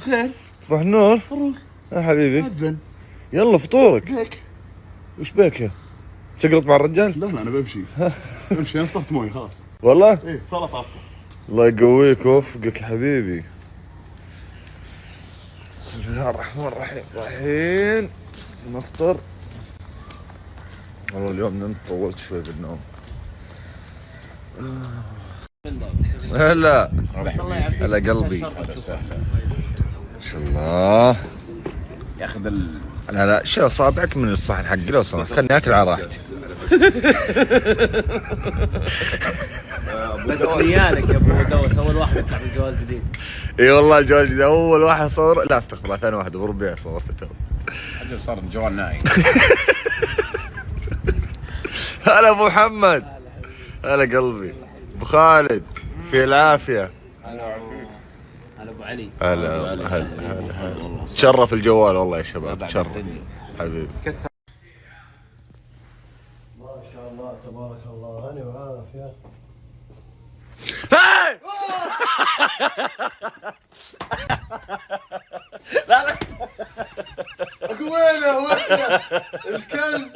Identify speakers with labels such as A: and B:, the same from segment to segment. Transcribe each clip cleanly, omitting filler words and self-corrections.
A: خير.
B: صباح النور.
A: فروخ
B: يا حبيبي.
A: أذن.
B: يلا فطورك.
A: ليك.
B: وش بك يا؟ تقلط مع الرجال؟
A: لا أنا بمشي. بمشي أنا فطرت موي خلاص.
B: والله؟
A: إيه سلطة أفطر.
B: الله يقويك ويوفقك يا حبيبي. بسم الله الرحمن الرحيم. الحين نفطر. والله اليوم نمت طولت شوي بالنوم. هلا هلا قلبي. ما شاء الله.
A: ياخذ
B: لا شيل اصابعك من الصحن حقي لو سمحت، خلني اكل على راحتي.
C: بس نيالك يا ابو دوس، اول واحد يطلع بالجوال جديد.
B: اي والله الجوال جديد، اول واحد صور، لا استغفر الله، ثاني واحد ابو ربيع صورته تو.
A: اجل صار الجوال نايم.
B: هلا ابو محمد. هلا قلبي. ابو خالد في العافيه.
C: هلا ابو علي.
B: هلا تشرف الجوال والله يا شباب، تشرف حبيبي.
D: ما شاء الله تبارك الله، غني وعافيه.
B: لا
D: اقول وينه الكلب.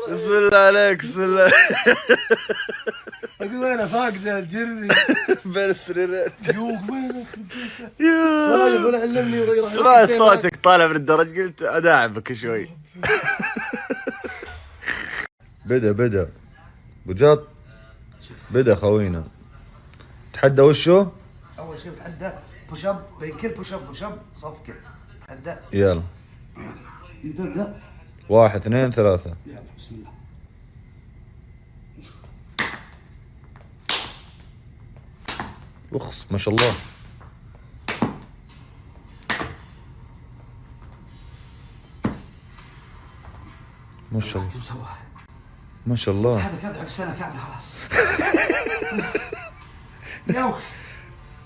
B: بسم الله عليك، بسم الله.
D: اقول وينه فاقده الجري
B: بين السريرين.
D: جوق وينه. والله ولا علمني ولا
B: سمعت صوتك طالع من الدرج، قلت اداعبك شوي. بدا بجاط. بدا خوينا. تحدى وشو؟
D: اول شيء بتحدى بوش اب، بين كل بوش اب صفقه. تحدى.
B: يلا
D: تبدا
B: 1 2 3.
D: يلا بسم الله.
B: اخس ما شاء الله. ما شاء الله ما شاء الله.
D: هذا كذا حق سنه كامله خلاص. يا اخي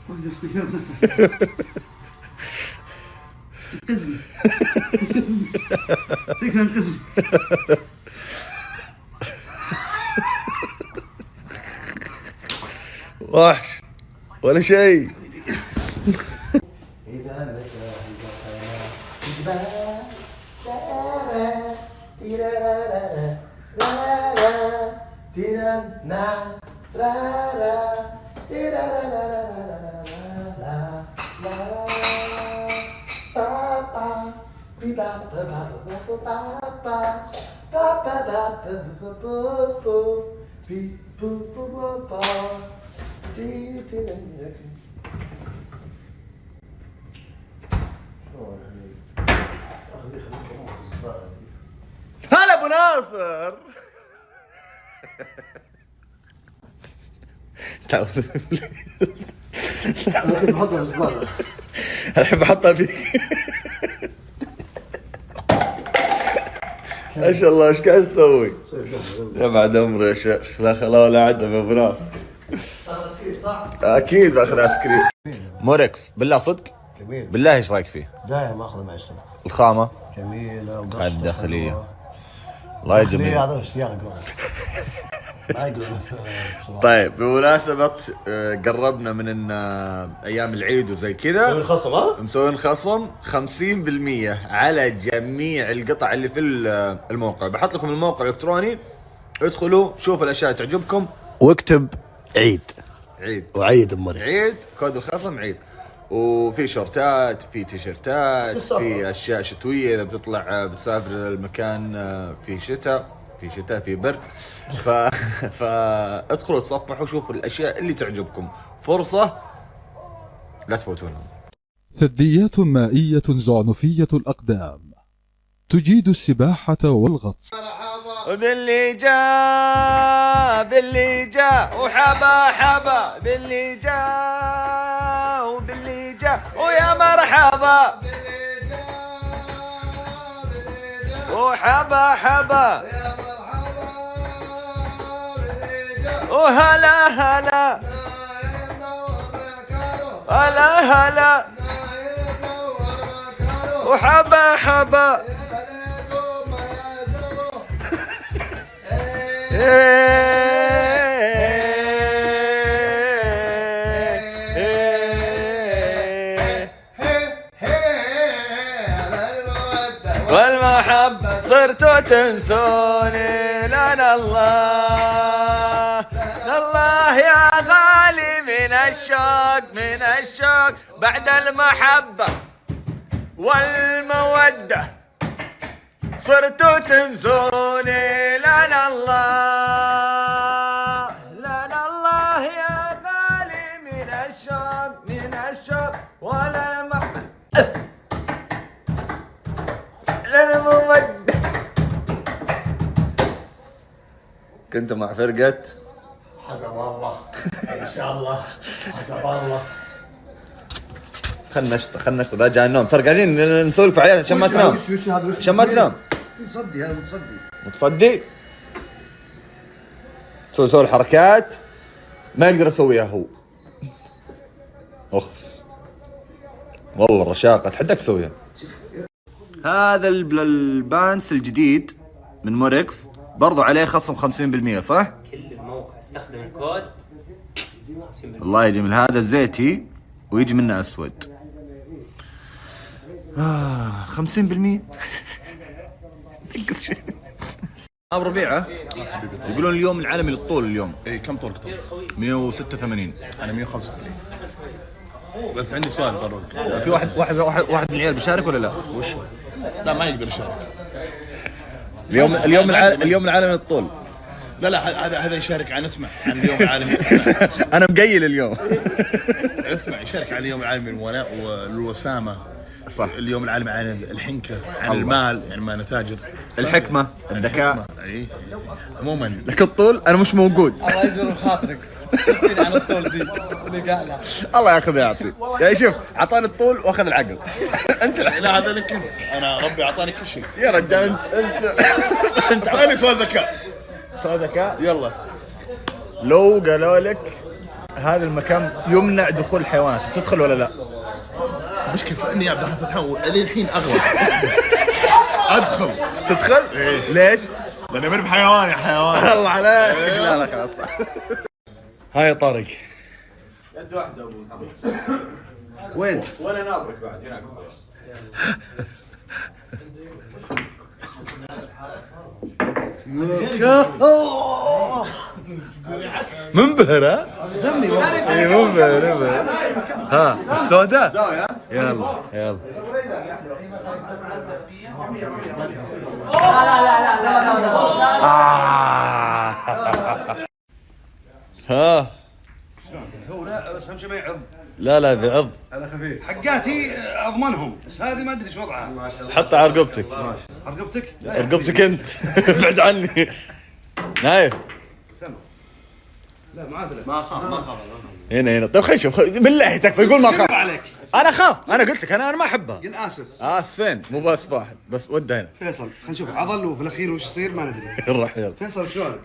D: ما اقدر اتنفس. انقذني فيك انقذني.
B: وحش ولا شيء.
D: إذا
B: هلا ابو ناصر. تعوذ بالله.
D: بحطها بالزبالة.
B: الحين بحطها فيك. ما شاء الله ايش قاعد تسوي؟ يا بعد عمري يا شيخ، لا خلا ولا عدم يا ابو ناصر. اكيد باخذ ايس كريم. موركس بالله صدق؟
D: جميل.
B: بالله ايش رايك فيه؟
D: دايم اخذه مع السنة.
B: الخامه؟
D: جميلة وقصة.
B: الداخليه. الله يا جميل.
D: هذا السيارة يقولون. ما يقولون.
B: طيب بمناسبة قربنا من ان ايام العيد وزي كذا،
D: الخصم ها؟
B: مسوين خصم 50% على جميع القطع اللي في الموقع. بحط لكم الموقع الالكتروني، ادخلوا شوفوا الاشياء اللي تعجبكم
D: واكتب عيد
B: عيد
D: وعيد بمري.
B: عيد، كود الخصم عيد. وفي شورتات، في تيشيرتات، في اشياء شتويه اذا بتطلع بتسافر المكان في شتاء، في برد. فادخلوا تصفحوا شوفوا الاشياء اللي تعجبكم، فرصه لا تفوتونها.
E: ثدييات مائية زعنفية الأقدام تجيد السباحة والغطس.
B: باللي جاء وحبا باللي جاء ويا مرحبا وحبا وهلا هلا وحبا المحبة صرتوا تنسوني. لنا الله الله يا غالي من الشوق بعد المحبة والمودة صرتوا تنسوني. لنا الله يا غالي من الشوق ولا المحبة لنا مودة. كنت مع فرقة
D: حسب الله ان شاء الله. حسب الله.
B: خلنا نشطب لا جاء النوم. ترى قاعدين نسولف عليها عشان ما تنام.
D: وش هذا؟
B: عشان ما تنام.
D: متصدي هذا متصدي.
B: متصدي سوي الحركات ما يقدر يسويها هو. اخس والله الرشاقة اتحداك تسويها. هذا البانس الجديد من موركس برضو عليه خصم 50% صح؟
C: كل الموقع استخدم الكود 50%.
B: الله يجمل. هذا زيتي ويجي منه اسود. 50% نقص شيء. ابو ربيعه يقولون اليوم العالمي للطول اليوم.
A: اي كم طولك طول؟
B: 186.
A: انا 185. بس عندي سؤال طارق.
B: في واحد من العيال بيشارك ولا لا؟
A: وش هو؟ لا ما يقدر يشارك.
B: اليوم العالمي للطول.
A: لا هذا يشارك عن اسمع عن اليوم العالمي.
B: انا مقيل اليوم.
A: اسمع يشارك عن اليوم العالمي والوسامة.
B: صح.
A: اليوم العالمي عن الحنكة عن المال يعني ما نتاجر.
B: الحكمة الذكاء.
A: اي عموما
B: لك الطول انا مش موجود.
F: الله يجبر خاطرك على الطول دي اللي قالها.
B: الله ياخذ يعطي. يعني شوف اعطاني الطول واخذ العقل.
A: انت لا هذا لك انت. انا ربي اعطاني كل شيء.
B: يا رجال انت
A: اسالني سؤال ذكاء.
B: سؤال ذكاء.
A: يلا
B: لو قالوا لك هذا المكان يمنع دخول الحيوانات بتدخل ولا لا؟
A: مشكلة اني يا عبد الرحمن سدحان للحين اغلط. ادخل.
B: تدخل؟
A: إيه.
B: ليش؟
A: لاني ماني بحيوان يا حيوان.
B: الله عليك. لا لا خلاص.
A: هاي يا طارق.
B: يد واحدة ابو محمد.
D: وين؟
B: وانا ناظرك بعد هناك.
A: منبهر ها؟ اي منبهر. ها السوداء. يلا
B: ها
D: هو لا بس اهم شيء ما يعض.
B: لا بيعض.
D: على خفيف. حقاتي اضمنهم بس هذه ما ادري ايش وضعها.
B: حطها على رقبتك.
D: رقبتك؟
B: رقبتك انت. بعد عني. نايف.
D: لا معادله.
A: ما خاف
B: هنا طيب خلينا نشوف بالله تكفى يقول ما خاف.
D: عليك.
B: انا خاف. انا قلت لك انا ما احبها.
D: قل اسف.
B: اسفين مو بس واحد بس وده هنا.
D: فيصل خلينا نشوف عضل وفي الاخير وش يصير ما ندري.
B: الرح يلا.
D: فيصل شلونك؟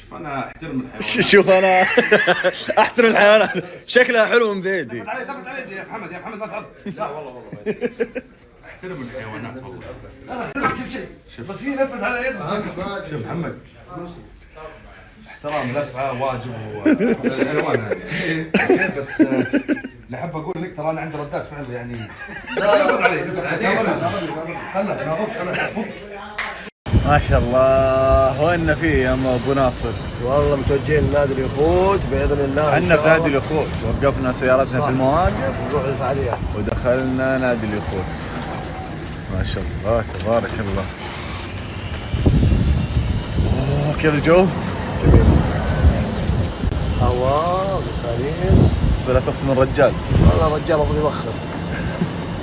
A: شوف انا احترم الحيوان.
B: شوف انا احترم الحيوانات شكلها حلو من بعيد.
D: ضغط علي يا محمد ما تحط. لا والله
A: احترم الحيوانات والله.
D: انا احترم كل شيء بس هي لفت على يدك.
A: شوف محمد احترام لفها واجب والحيوان هذه بس اللي احب اقول لك ترى انا عندي ردات فعل يعني.
D: لا لفت علي خلنا
B: ما شاء الله وين فيه يا ابو ناصر.
G: والله متوجهين لنادي اليخوت باذن الله.
B: احنا في نادي اليخوت وقفنا سيارتنا في المواقف
G: نروح الفعاليات
B: ودخلنا نادي اليخوت. ما شاء الله تبارك الله. اوه كيف الجو؟
G: هواء وساريس.
B: بلا تصمم الرجال.
G: والله الرجال المفروض يوخر.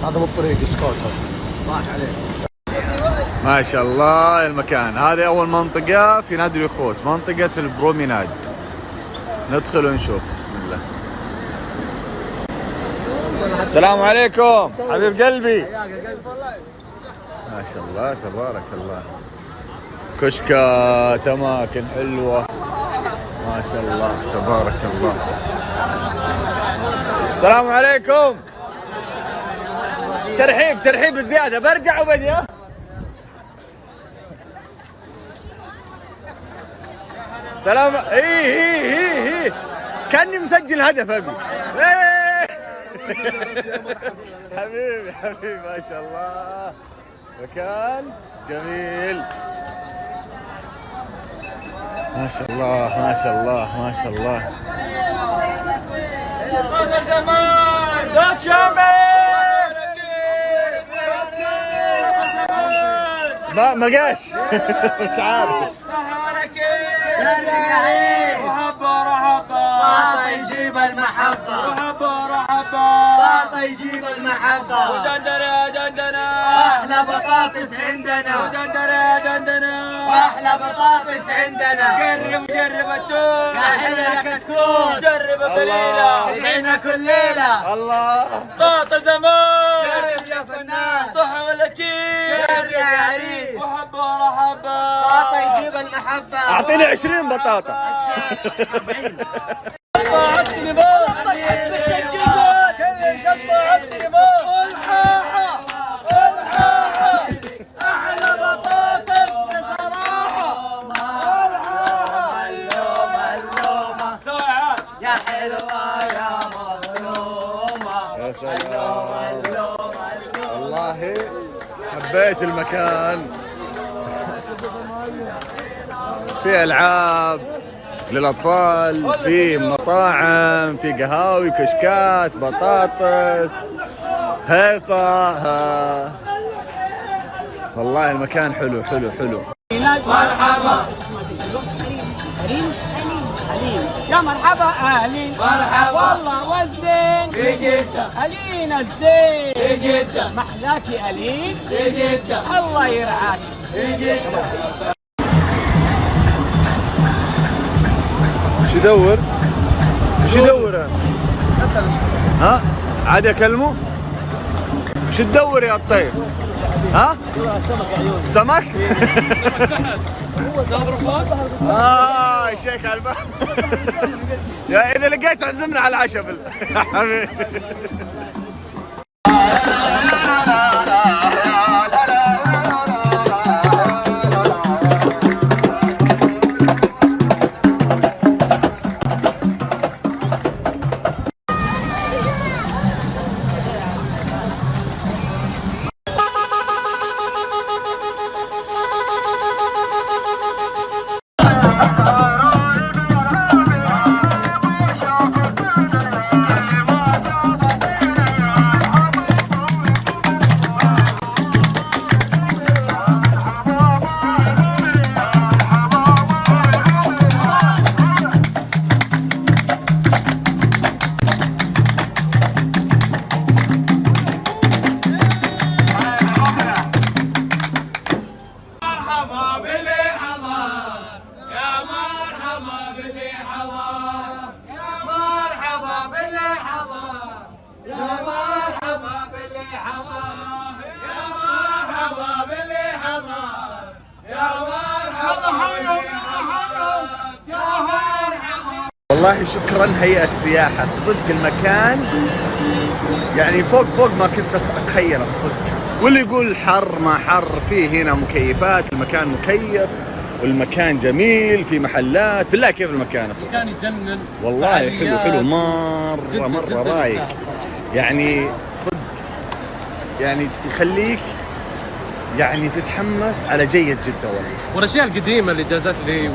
G: هذا مو الطريق سكوتر. راح عليه.
B: ما شاء الله المكان. هذه اول منطقة في نادي اليخوت منطقة البروميناد. ندخل ونشوف بسم الله. السلام عليكم حبيب قلبي. ما شاء الله تبارك الله. كشكات اماكن حلوة ما شاء الله تبارك الله. السلام عليكم. ترحيب زيادة برجع وبدي. سلام. ايه كاني مسجل هدف ابي. حبيبي ما شاء الله مكان جميل. ما شاء الله ما شاء الله ما شاء الله.
F: هذا زمان لا
B: ما قاش. مش عارف.
F: سهرك مرحبا
D: يجيب المحبة
F: مرحبا
D: باطا يجيب المحبة
F: دندنا دندنا
D: أحلى بطاطس عندنا
F: دندنا
D: أحلى بطاطس عندنا
F: جرب التوت
D: يا حلوة كتكوت
F: جرب الليلة
D: ادعينا كل ليلة
B: الله.
F: طاطا زمان
D: جرب يا فنان
F: صح ولا كيف
D: جرب يا عريس
F: مرحبا
D: باطا يجيب المحبة
B: اعطيني 20 بطاطا.
F: شطة التليفون كلم شطة التليفون الحاحة أحلى بطاطس بصراحة الحاحة سواء
D: يا حلوة يا مظلومة
B: يا سلام والله حبيت المكان. في العاب للاطفال، في مطاعم، في قهاوي، كشكات، بطاطس، هيصة. والله المكان حلو حلو حلو.
F: مرحبا يا مرحبا أهلين مرحبا والله والزين في جدة ألين الزين في جدة محلاكي ألين في جدة الله يرعاك في جدة.
B: وش يدور؟ وش يدور؟ ها؟ عادي اكلمه؟ وش تدور يا الطيب؟ ها؟ سمك؟ يا شيخ على الباب. يا اذا لقيت عزمنا على العشاء حبيبي. والله شكرا هيئة السياحة، صدق المكان يعني فوق ما كنت اتخيل الصدق. واللي يقول حر ما حر، فيه هنا مكيفات، المكان مكيف والمكان جميل، في محلات. بالله كيف المكان اصلا؟
F: كان يجنن
B: والله حلو حلو مرة رايق يعني صدق، يعني يخليك يعني تتحمس على جيد جدا والله.
F: والاشياء القديمه اللي جازت لي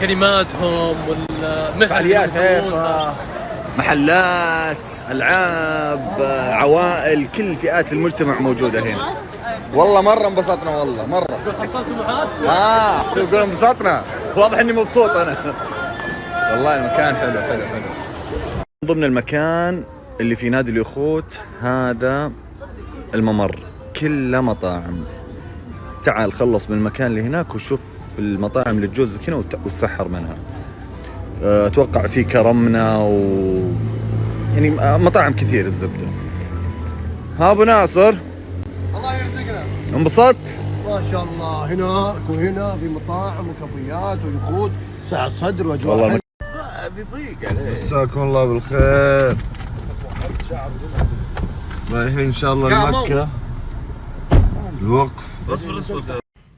F: كلماتهم
B: فعاليات هيصة، محلات، العاب، عوائل، كل فئات المجتمع موجودة هنا. والله مرة انبسطنا، والله مرة. شو يقولون انبسطنا؟ واضح اني مبسوط انا. والله المكان حلو حلو حلو. من ضمن المكان اللي في نادي اليخوت هذا الممر كله مطاعم. تعال خلص من المكان اللي هناك وشوف المطاعم اللي تجوزك هنا وتسحر منها. اتوقع في كرمنا يعني مطاعم كثير الزبده. ها ابو ناصر،
G: الله يرزقنا.
B: انبسطت؟
G: ما شاء الله هناك وهنا في مطاعم وكافيات ويخوت، سعة صدر واجواء.
B: والله بيضيق عليه.
H: مساكم الله بالخير. رايحين ان شاء الله لمكة الوقف. اصبر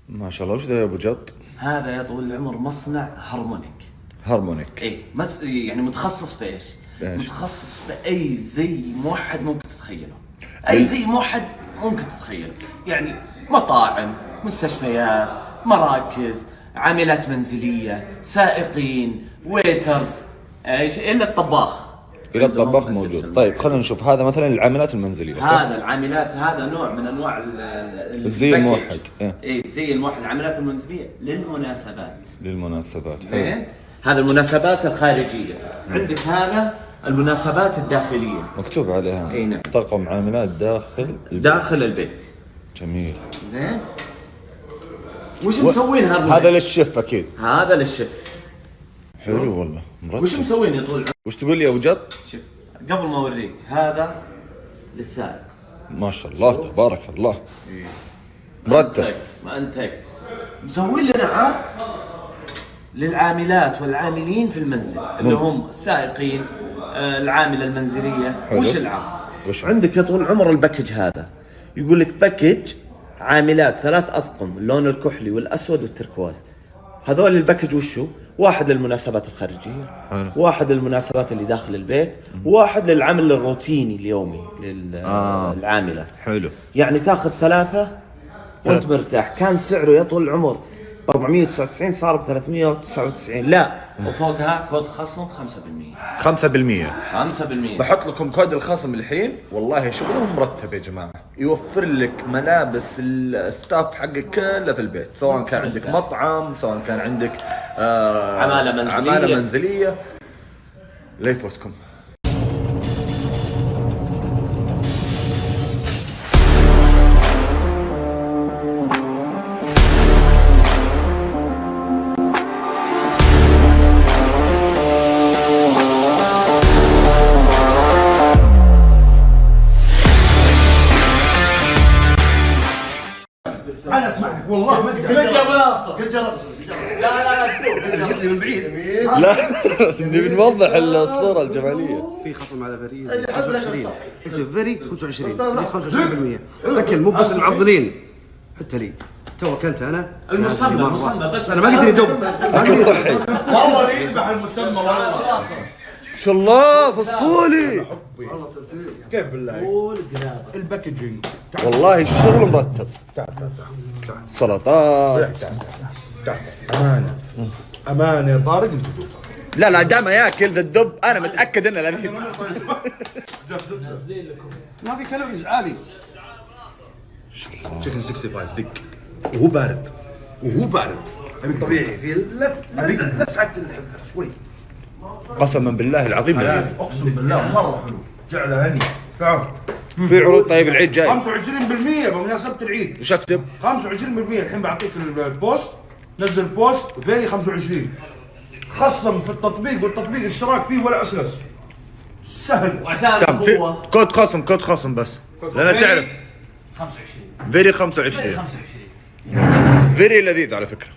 B: ما شاء الله. وش ذا يا ابو جط؟
I: هذا يا طويل العمر مصنع هارمونيك.
B: ايه
I: يعني متخصص في ايش؟ متخصص باي زي موحد ممكن تتخيله. اي زي موحد ممكن تتخيل، يعني مطاعم، مستشفيات، مراكز، عاملات منزليه، سائقين، ويترز، ايش الا الطباخ.
B: الى الطباخ موجود. طيب خلينا نشوف هذا مثلا العاملات المنزليه.
I: هذا العاملات، هذا نوع من انواع
B: الزي الموحد.
I: اي الزي الموحد، العاملات المنزليه للمناسبات.
B: للمناسبات.
I: زين. هذا المناسبات الخارجيه. عندك هذا المناسبات الداخليه
B: مكتوب عليها.
I: اي نعم.
B: طاقم عاملات
I: داخل البيت.
B: جميل.
I: زين. وش مسوين
B: هذا للشيف اكيد.
I: هذا للشيف.
B: حلو والله مرتب.
I: وش مسوين يا طول العمر؟
B: وش تقول لي يا ابو جد؟
I: شوف قبل ما اوريك، هذا للسائق.
B: ما شاء الله تبارك الله. مرتب.
I: ما انتج. مسوين لنا عرض للعاملات والعاملين في المنزل اللي هم السائقين، العامله المنزليه.
B: حلو.
I: وش العرض؟ عندك يا طول العمر الباكج هذا يقول لك باكج عاملات 3 اطقم، اللون الكحلي والاسود والتركواز. هذول الباكج وشو؟ واحد للمناسبات الخارجيه، واحد للمناسبات اللي داخل البيت، واحد للعمل الروتيني اليومي للعامله.
B: حلو.
I: يعني تاخذ 3 وانت مرتاح. كان سعره يا طول العمر ب 499 صار ب 399. لا، وفوقها كود خصم 5%.
B: 5%. بحط لكم كود الخصم الحين. والله شغلهم مرتب يا جماعه، يوفر لك ملابس الستاف حقك كله في البيت، سواء كان عندك مطعم، سواء كان عندك عماله منزليه. لا يفوتكم.
D: انا اسمعك والله ما قد جربت. قلت لي من بعيد.
B: لا نبي نوضح الصوره الجماليه.
D: في خصم على فريز 25. اكتب فري 25%. اكل مو بس المعضلين، حتى لي تو اكلت انا
I: المسمى بس
D: انا ما قدرت ادوم.
B: اكل صحي
A: والله يذبح المسمى والله.
B: شاء الله فصولي.
D: كيف بالله الباكجينج.
B: والله الشغل مرتب. سلطات.
D: امانه يا طارق الدب.
B: لا دام ياكل ذا الدب انا متاكد انه لذيذ.
D: ما في كالوريز عالي. تشيكن 65 دق وهو بارد ابي طبيعي في لسعه شوي.
B: قسما بالله العظيم لذيذ.
D: اقسم بالله مره حلو. جعله هني. تعال
B: في عروض. طيب العيد جاي
D: 25% بمناسبه العيد.
B: وش اكتب؟
D: 25% الحين بعطيك البوست. نزل بوست فيري 25 خصم في التطبيق، والتطبيق اشتراك فيه ولا اساس. سهل
I: وعشان الاخوه
B: كود خصم بس لان تعرف
I: 25
B: فيري 25 فيري لذيذ على فكره.